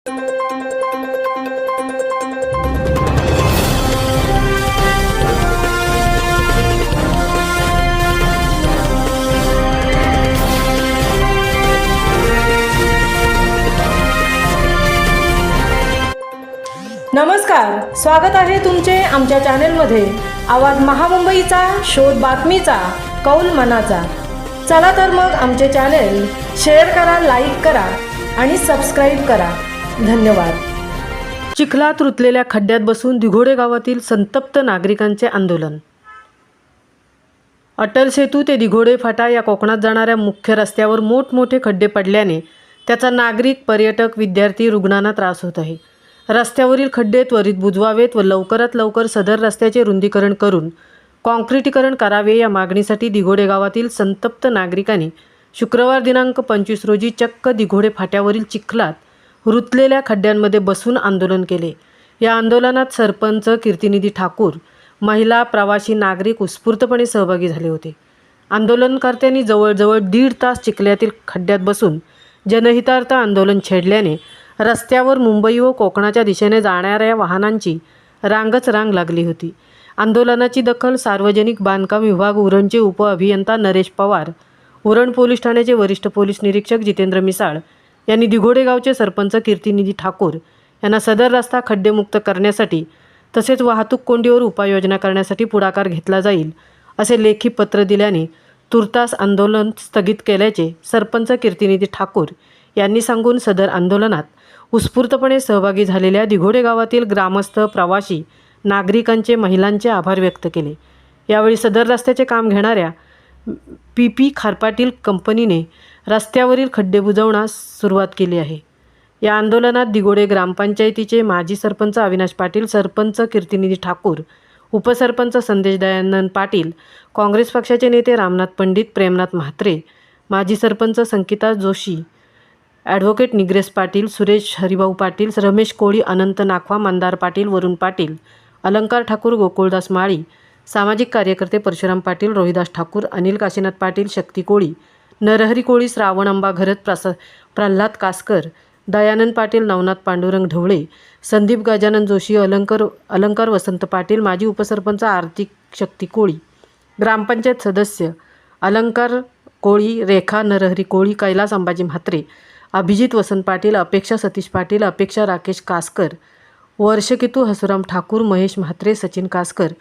नमस्कार, स्वागत आहे तुमचे आमच्या चॅनेलमध्ये। आवाज महामुंबईचा, शोध बातमीचा, कौल मनाचा। चला तर मग आमचे चॅनेल शेअर करा, लाईक करा आणि सबस्क्राईब करा। धन्यवाद। चिखलात रुतलेल्या खड्ड्यात बसून दिघोडे गावातील संतप्त नागरिकांचे आंदोलन। अटल सेतू ते दिघोडे फाटा या कोकणात जाणाऱ्या मुख्य रस्त्यावर मोठमोठे खड्डे पडल्याने त्याचा नागरिक, पर्यटक, विद्यार्थी, रुग्णांना त्रास होत आहे। रस्त्यावरील खड्डे त्वरित बुजवावेत व लवकरात लवकर सदर रस्त्याचे रुंदीकरण करून काँक्रिटीकरण करावे या मागणीसाठी दिघोडे गावातील संतप्त नागरिकांनी शुक्रवार दिनांक 25 रोजी चक्क दिघोडे फाट्यावरील चिखलात रुतलेल्या खड्ड्यांमध्ये बसून आंदोलन केले। या आंदोलनात सरपंच कीर्तिनिधी ठाकूर, महिला, प्रवासी, नागरिक उत्स्फूर्तपणे सहभागी झाले होते। आंदोलनकर्त्यांनी जवळजवळ 1.5 तास चिखल्यातील खड्ड्यात बसून जनहितार्थ आंदोलन छेडल्याने रस्त्यावर मुंबई व कोकणाच्या दिशेने जाणाऱ्या वाहनांची रांगच रांग लागली होती। आंदोलनाची दखल सार्वजनिक बांधकाम विभाग उरणचे उपअभियंता नरेश पवार, उरण पोलीस ठाण्याचे वरिष्ठ पोलीस निरीक्षक जितेंद्र मिसाळ यांनी दिघोडे गावचे सरपंच कीर्तिनिधी ठाकूर यांना सदर रस्ता खड्डेमुक्त करण्यासाठी तसेच वाहतूक कोंडीवर उपाययोजना करण्यासाठी पुढाकार घेतला जाईल असे लेखी पत्र दिल्याने तुर्तास आंदोलन स्थगित केल्याचे सरपंच कीर्तिनिधी ठाकूर यांनी सांगून सदर आंदोलनात उत्स्फूर्तपणे सहभागी झालेल्या दिघोडे गावातील ग्रामस्थ, प्रवासी, नागरिकांचे, महिलांचे आभार व्यक्त केले। यावेळी सदर रस्त्याचे काम घेणाऱ्या PP खारपाटील कंपनीने रस्त्यावरील खड्डे बुजवण्यास सुरुवात केली आहे। या आंदोलनात दिघोडे ग्रामपंचायतीचे माजी सरपंच अविनाश पाटील, सरपंच कीर्तिनिधी ठाकूर, उपसरपंच संदेश दयानंद पाटील, काँग्रेस पक्षाचे नेते रामनाथ पंडित, प्रेमनाथ म्हात्रे, माजी सरपंच संकिता जोशी, ॲडव्होकेट निग्रेश पाटील, सुरेश हरिभाऊ पाटील, रमेश कोळी, अनंत नाखवा, मंदार पाटील, वरुण पाटील, अलंकार ठाकूर, गोकुळदास माळी, सामाजिक कार्यकर्ते परशुराम पाटील, रोहिदास ठाकूर, अनिल काशीनाथ पाटील, शक्ती कोळी, नरहरी कोळी, श्रावण अंबा घरत, प्रल्हाद कासकर, दयानंद पाटील, नवनाथ पांडुरंग ढवळे, संदीप गजानन जोशी, अलंकार वसंत पाटील, माजी उपसरपंच आरती शक्ती कोळी, ग्रामपंचायत सदस्य अलंकार कोळी, रेखा नरहरी कोळी, कैलास अंबाजी म्हात्रे, अभिजित वसंत पाटील, अपेक्षा सतीश पाटील, अपेक्षा राकेश कासकर, वर्षकितू हसुराम ठाकूर, महेश म्हात्रे, सचिन कासकर,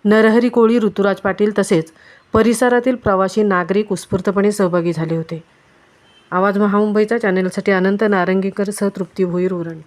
नरहरी कोळी, ऋतुराज पाटील तसेच परिसरातील प्रवासी, नागरिक उत्स्फूर्तपणे सहभागी झाले होते। आवाज महामुंबईचा चॅनेलसाठी अनंत नारंगीकर सह तृप्ती भोईर, उरण।